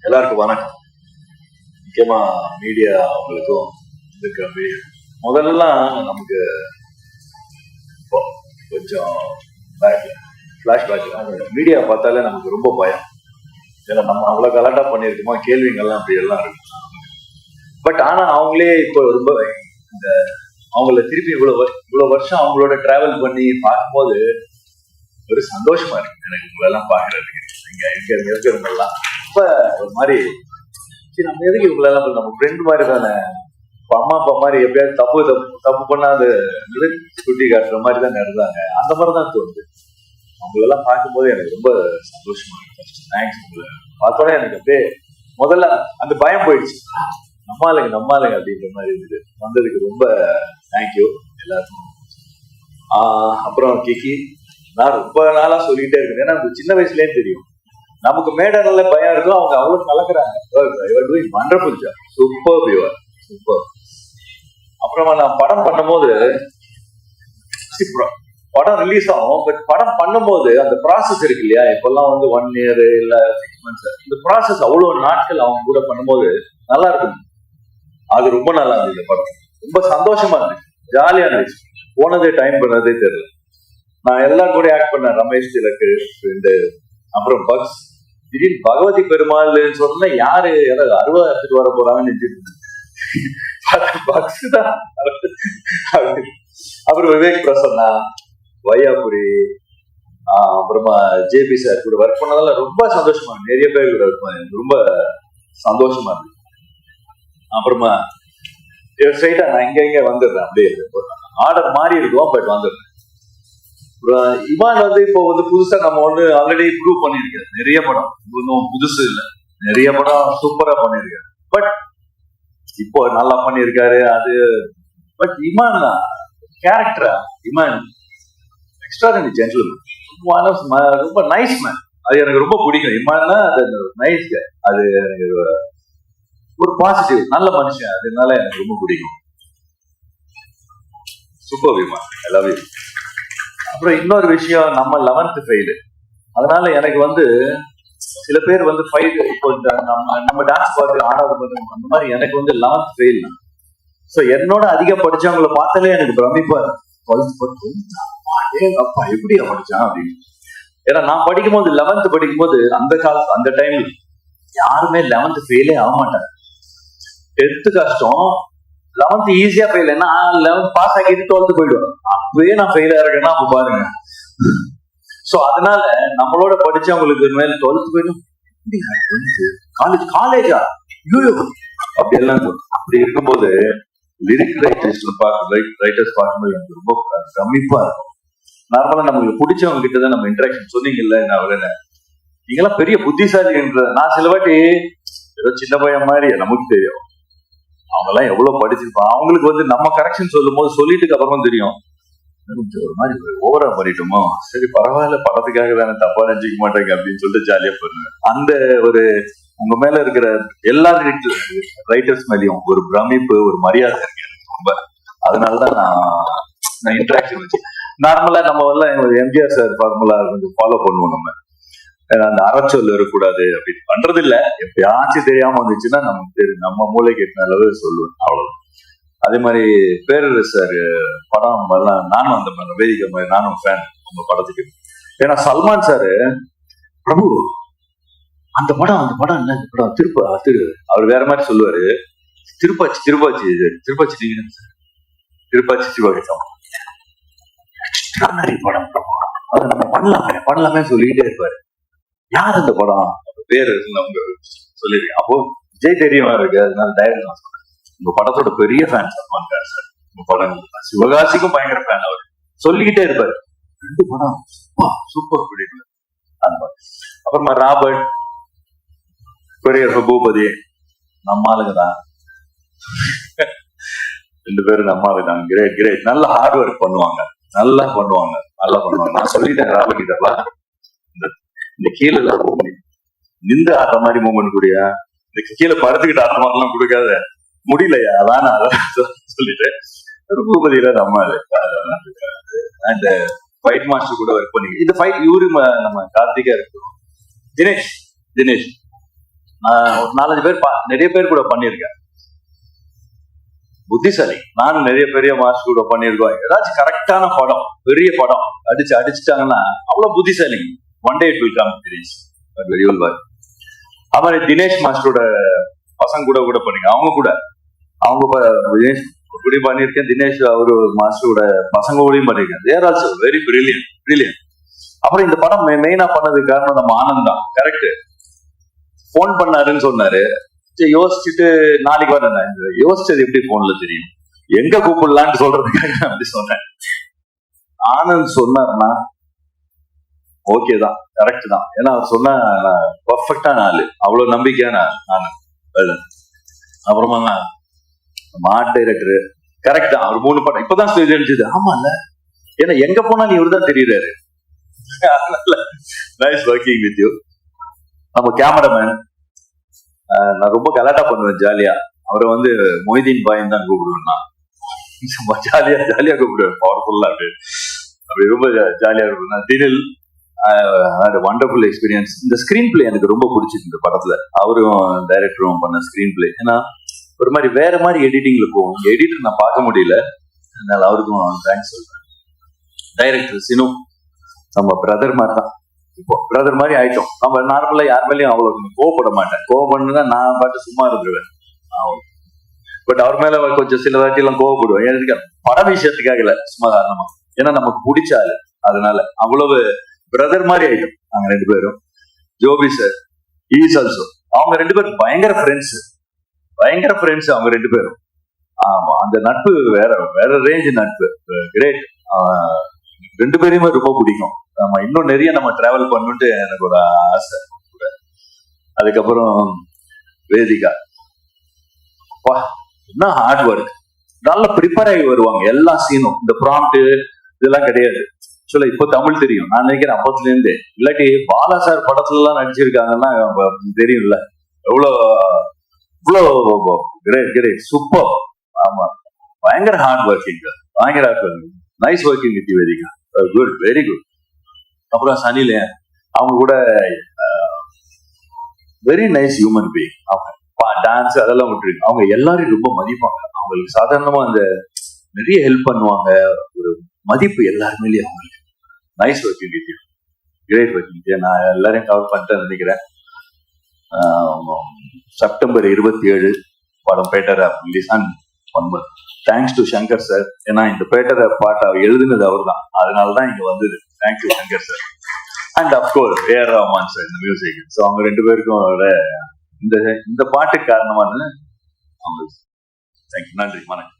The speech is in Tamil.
எல்லாருக்கும் வணக்கம். முக்கியமா மீடியா அவங்களுக்கும் இருக்கிற முதல்லாம் நமக்கு கொஞ்சம் ஃபிளாஷ்பேக் மீடியா பார்த்தாலே நமக்கு ரொம்ப பயம். ஏன்னா நம்ம அவ்வளோ கலாட்டா பண்ணியிருக்கோமா, கேள்விங்கள்லாம் அப்படி எல்லாம் இருக்கு. பட் ஆனா அவங்களே இப்போ ரொம்ப இந்த அவங்கள திருப்பி இவ்வளவு வருஷம் அவங்களோட டிராவல் பண்ணி பார்க்கும்போது ஒரு சந்தோஷமா இருக்கு எனக்கு இவங்களெல்லாம் பாக்குறதுக்கு. இங்க இருக்கிறவங்கெல்லாம் ரொம்ப ஒரு மாதிரி சரி, நம்ம எதுக்கு இவங்களெல்லாம் நம்ம ஃப்ரெண்ட் மாதிரி தானே, அம்மா அப்பா மாதிரி எப்படியாவது தப்பு பண்ணா அது குட்டி காட்டுற மாதிரி தான் இருந்தாங்க. அந்த மாதிரிதான் தோணுது. அவங்களெல்லாம் பார்க்கும்போது எனக்கு ரொம்ப சந்தோஷமா இருக்கு. தேங்க்ஸ். உங்களை பார்த்தோட எனக்கு அப்படியே முதல்ல அந்த பயம் போயிடுச்சு. நம்மாளுங்க அப்படின்ற மாதிரி இருந்தது. வந்ததுக்கு ரொம்ப தேங்க்யூ எல்லாருக்கும். அப்புறம் கிக்கி, நான் ரொம்ப நாளா சொல்லிட்டே இருக்கேன். ஏன்னா சின்ன வயசுலயே தெரியும் நமக்கு மேடல பயம் இருக்கும். அவங்க அவ்வளவு கலக்குறாங்க. Wonderful job, super viewer, super. அப்புறமா நான் படம் பண்ணும்போது படம் ரிலீஸ் ஆகும். பட் படம் பண்ணும்போது அந்த ப்ராசஸ் இருக்கு இல்லையா, இப்பெல்லாம் 1 year இல்ல 6 months, இந்த ப்ராசஸ் அவ்வளவு நாட்கள் அவங்க கூட பண்ணும்போது நல்லா இருக்கும். அது ரொம்ப நல்லா இருந்தது. இந்த படம் ரொம்ப சந்தோஷமா இருந்துச்சு, ஜாலியா இருந்துச்சு. போனதே டைம் பண்ணதே தெரியல. நான் எல்லாம் கூட ஆக்ட் பண்ணேன். ரமேஷ் திலக்கு, அப்புறம் பக்ஸ். திடீர்னு பகவதி பெருமாள் சொன்னா யாரு ஏதாவது அருவா எடுத்துட்டு வர போறாங்கன்னு நினைச்சிட்டு பக்ஸ் தான். அப்புறம் விவேக் பிரசன்னா, வையாபுரி, அப்புறமா ஜேபி சார் கூட ஒர்க் பண்ணதெல்லாம் ரொம்ப சந்தோஷமா இருக்கு. நிறைய பேர் கூட ரொம்ப சந்தோஷமா இருக்கு. அப்புறமா ஸ்ட்ரைட்டா நான் இங்க வந்துடுறேன். அப்படியே ஆர்டர் மாறி இருக்கும், பட் வந்துடுறேன். இமான் இப்போ புதுசா நம்ம ஆல்ரெடி ப்ரூவ் பண்ணிருக்காரு. நிறைய படம், இன்னும் புதுசு இல்ல, நிறைய படம் சூப்பரா பண்ணிருக்காரு. பட் இப்போ நல்லா பண்ணிருக்காரு அது. பட் இமான் கேரக்டரா, இமான் எக்ஸ்ட்ராடனரி ஜென்டில்மேன், ரொம்ப நைஸ் மேன். அது எனக்கு ரொம்ப பிடிக்கும். இமான்னா அது நைஸ், அது எனக்கு ஒரு பாசிட்டிவ் நல்ல மனுஷன். அதனால எனக்கு ரொம்ப பிடிக்கும். சூப்பர் விமான், ஐ லவ் யூ. அப்புறம் இன்னொரு விஷயம், நம்ம 11th ஃபெயில். அதனால எனக்கு சில பேர் ஃபைல் இப்போ நம்ம டான்ஸ் பார்த்து ஆடாது அந்த மாதிரி எனக்கு 11th ஃபெயில். ஸோ என்னோட அதிக படிச்சவங்களை பார்த்தாலே எனக்கு பிரமிப்பா அப்பா எப்படியா படிச்சான் அப்படின்னு. ஏன்னா நான் படிக்கும்போது 11th படிக்கும்போது அந்த டைம் யாருமே 11th ஃபெயிலே ஆக மாட்டாங்க. 10th கஷ்டம், 11th ஈஸியா ஃபெயில். ஏன்னா 11th பாஸ் ஆகிட்டு 12th போயிடுவேன். அப்பவே நான் ஃபெயில் ஆயிருக்கேன்னா அப்ப பாருங்க. சோ அதனால நம்மளோட படிச்சவங்களுக்கு மேல 12th போயிடும். காலேஜா அப்படி எல்லாம் அப்படி இருக்கும்போது லிரிக் ரைட்டர்ஸ் பார்க்கும்போது எனக்கு ரொம்ப கம்மிப்பா இருக்கும். நார்மலா நமக்கு பிடிச்சவங்க கிட்டதான் நம்ம இன்ட்ராக்ஷன். சொன்னீங்கல்ல நீங்கெல்லாம் பெரிய புத்திசாலி என்ற. நான் சில வாட்டி ஏதோ சின்ன பையன் மாதிரி நமக்கு தெரியும். அவங்க எல்லாம் எவ்வளவு படிச்சிருப்பான். அவங்களுக்கு நம்ம கரெக்ஷன் சொல்லும் போது சொல்லிட்டு அப்புறமா தெரியும் ஒரு மாதிரி ஓவரா பண்ணிட்டோமோ, சரி பரவாயில்ல, படத்துக்காக தானே, தப்பா நினைச்சிக்க மாட்டேங்க அப்படின்னு சொல்லிட்டு ஜாலியா பண்ணுவேன். அந்த ஒரு உங்க மேல இருக்கிற எல்லா ரைட்டர்ஸ் மேலேயும் ஒரு பிரமிப்பு, ஒரு மரியாதை இருக்கு ரொம்ப. அதனாலதான் நான் இன்ட்ராக்ஷன் வச்சு நார்மலா நம்ம எம்ஜிஆர் சார் ஃபார்முலா கொஞ்சம் ஃபாலோ பண்ணுவோம். நம்ம அந்த அறச்சொல் இருக்கக்கூடாது அப்படின்னு பண்றது இல்ல. எப்பயாச்சும் தெரியாம வந்துச்சுன்னா நமக்கு நம்ம மூளைக்கு எட்டின அளவு சொல்லுவேன், அவ்வளவுதான். அதே மாதிரி பேரரசு சார் படம் எல்லாம் நானும் அந்த வேதிக்கை மாதிரி நானும் ஃபேன் உங்க படத்துக்கு. ஏன்னா சல்மான் சாரு பிரபு அந்த படம் என்ன படம் அவர் வேற மாதிரி சொல்லுவாரு. திருப்பாச்சி படம் அதை நம்ம பண்ணலாமே சொல்லிக்கிட்டே இருப்பாரு. யார் அந்த படம் பேரு அவங்க சொல்லிருக்கேன். அப்போ விஜய் தெரியுமா இருக்கு, அதனால டைரக்ட் நான் சொல்றேன். உங்க படத்தோட பெரிய ஃபேன் சல்மான் கான் சார். உங்க படம் சிவகாசிக்கும் பயங்கர ஃபேன். அவர் சொல்லிக்கிட்டே இருப்பாரு 2 படம் சூப்பர் பிடிக்கும். அந்த மாதிரி. அப்புறமா ராபர்ட், பெரிய பூபதி, நம்ம ஆளுங்கதான் 2 பேரும் நம்ம ஆளுங்க. கிரேட். நல்ல ஹார்ட் ஒர்க் பண்ணுவாங்க, நல்லா பண்ணுவாங்க. நான் சொல்லிட்டேன் ராபர்ட் கிட்டலாம், இந்த கீழே நின்று ஆடுற மாதிரி மூமெண்ட் கூடிய, இந்த கீழே படுத்துக்கிட்டு ஆடுற மாதிரி எல்லாம் கொடுக்காத, முடியலையா அதான் சொல்லிட்டு பூபதியில நம்ம அந்த ஃபைட் மாஸ்டர் கூட ஒர்க் பண்ணி இந்த ஃபைட் இவரு நம்ம கார்த்திகா இருக்கணும், தினேஷ் நான் ஒரு 4-5 பேர் நிறைய பேர் கூட பண்ணியிருக்கேன். புத்திசாலி. நானும் நிறைய பெரிய மாஸ்டர் கூட பண்ணியிருக்கோம். ஏதாச்சும் கரெக்டான படம், பெரிய படம் அடிச்சுட்டாங்கன்னா அவ்வளவு புத்திசாலி. One day it will come series. Very well boy. அப்புறம் தினேஷ் மாஸ்டரோட பசங்க கூட பண்ணிருக்கேன். அவங்க தினேஷ் கூட பண்ணியிருக்கேன். தினேஷ் அவரு மாஸ்டரோட பசங்க கூடயும் பண்ணிருக்கேன். தேர் ஆல்சோ வெரி பிரில்லியன்ட். அப்புறம் இந்த படம் மெயினா பண்ணதுக்கு காரணம் நம்ம ஆனந்த் தான். கரெக்ட். போன் பண்ணாருன்னு சொன்னாரு. யோசிச்சுட்டு நாளைக்கு வரேன். யோசிச்சது எப்படி போன்ல தெரியும், எங்க கூப்பிடலான்னு சொல்றதுக்காக அப்படி சொன்னேன். ஆனந்த் சொன்னார்னா ஓகே தான், கரெக்ட் தான். ஏன்னா அவர் சொன்ன பர்ஃபெக்டான ஆளு, அவ்வளவு நம்பிக்கையான ஆனந்த். அப்புறமா மார்ட் டைரக்டர் கரெக்ட் தான். அவர் 3 படம் இப்பதான் ஸ்டேஜ் அடிச்சது. ஆமா இல்ல, ஏன்னா எங்க போனாலும் இவர் தான் தெரியுறாரு. Nice working with you. நம்ம கேமராமேன் நான் ரொம்ப கலாட்டா பண்ணுவேன் ஜாலியா. அவரை மொய்தீன் பாயின்னு தான் கூப்பிடுவேன். நான் ஜாலியா கூப்பிடுவேன், பவர்ஃபுல்லா அப்படி ரொம்ப ஜாலியா இருக்கும். தினில் வண்டர்ஃபுல் எக்ஸ்பீரியன்ஸ். இந்த ஸ்கிரீன் பிளே எனக்கு ரொம்ப பிடிச்சிருக்கு இந்த படத்துல. அவரும் டைரக்டரும் பண்ண ஸ்கிரீன் பிளே. ஏன்னா ஒரு மாதிரி வேற மாதிரி எடிட்டிங்ல போகும். எடிட்டர் நான் பார்க்க முடியல, அதனால அவருக்கும் தேங்க்ஸ் சொல்றேன். டைரக்டர் சினு நம்ம பிரதர் மாதிரி தான். இப்போ பிரதர் மாதிரி ஆயிட்டோம். நம்ம நார்மலா யார் மேலேயும் அவ்வளவு கோவப்பட மாட்டேன். கோவப்படுனா நான் பாட்டு சும்மா இருந்துருவேன். பட் அவர் மேல கொஞ்சம் சில வாட்டி எல்லாம் கோவப்படுவேன். எதுக்கு? பட விஷயத்துக்காக இல்ல, சும்மா காரணமா. ஏன்னா நமக்கு பிடிச்சாரு, அதனால அவ்வளவு பிரதர் மாதிரி ஆயிட்டோம் நாங்க 2 பேரும். Joby sir is also. அவங்க 2 பேரும் பயங்கர ஃப்ரெண்ட்ஸ் அவங்க 2 பேரும். ஆமா, அந்த நட்பு வேற ரேஞ்ச் நட்பு. கிரேட். 2 பேரையுமே ரொம்ப பிடிக்கும். ஆமா, இன்னும் நிறைய நம்ம டிராவல் பண்ணுட்டு எனக்கு ஒரு ஆசை. அதுக்கப்புறம் வேதிகா, என்ன ஹார்ட் ஒர்க். நல்லா ப்ரிப்பேர் ஆகி வருவாங்க எல்லா சீனும். இந்த ப்ராம்ப்ட் இதெல்லாம் கிடையாது. ஆக்சுவலா இப்போ தமிழ் தெரியும் நான் நினைக்கிறேன் அப்பத்துல இருந்தே. இல்லாட்டி பாலா சார் படத்துல எல்லாம் நடிச்சிருக்காங்கன்னா தெரியும்ல, இவ்வளோ கிரேட் சூப்பர். ஆமா, பயங்கர hard working. Nice working with Vedhika. Good, very good. அப்புறம் சனில அவங்க கூட வெரி நைஸ் ஹியூமன் பீயிங். அவங்க டான்ஸ் அதெல்லாம் விட்டுருக்கு. அவங்க எல்லாரையும் ரொம்ப மதிப்பாங்க. அவங்களுக்கு சாதாரணமா அந்த நிறைய ஹெல்ப் பண்ணுவாங்க. ஒரு மதிப்பு எல்லாருமேலேயும் அவங்களுக்கு. Nice working with you, great working. நான் எல்லாரையும் கவர் பண்ணிட்டேன் நினைக்கிறேன். செப்டம்பர் 27 படம் பேட்டர் release. And thanks to Shankar sir. ஏன்னா இந்த பேட்டர் பாட்டை எழுதுனது அவர் தான், அதனாலதான் இங்க வந்தது. Thanks to Shankar sir. And of course A R Rahman sir இந்த மியூசிக். ஸோ அவங்க 2 பேருக்கும் இந்த பாட்டுக்கு காரணமான தேங்க்யூ. நன்றி, வணக்கம்.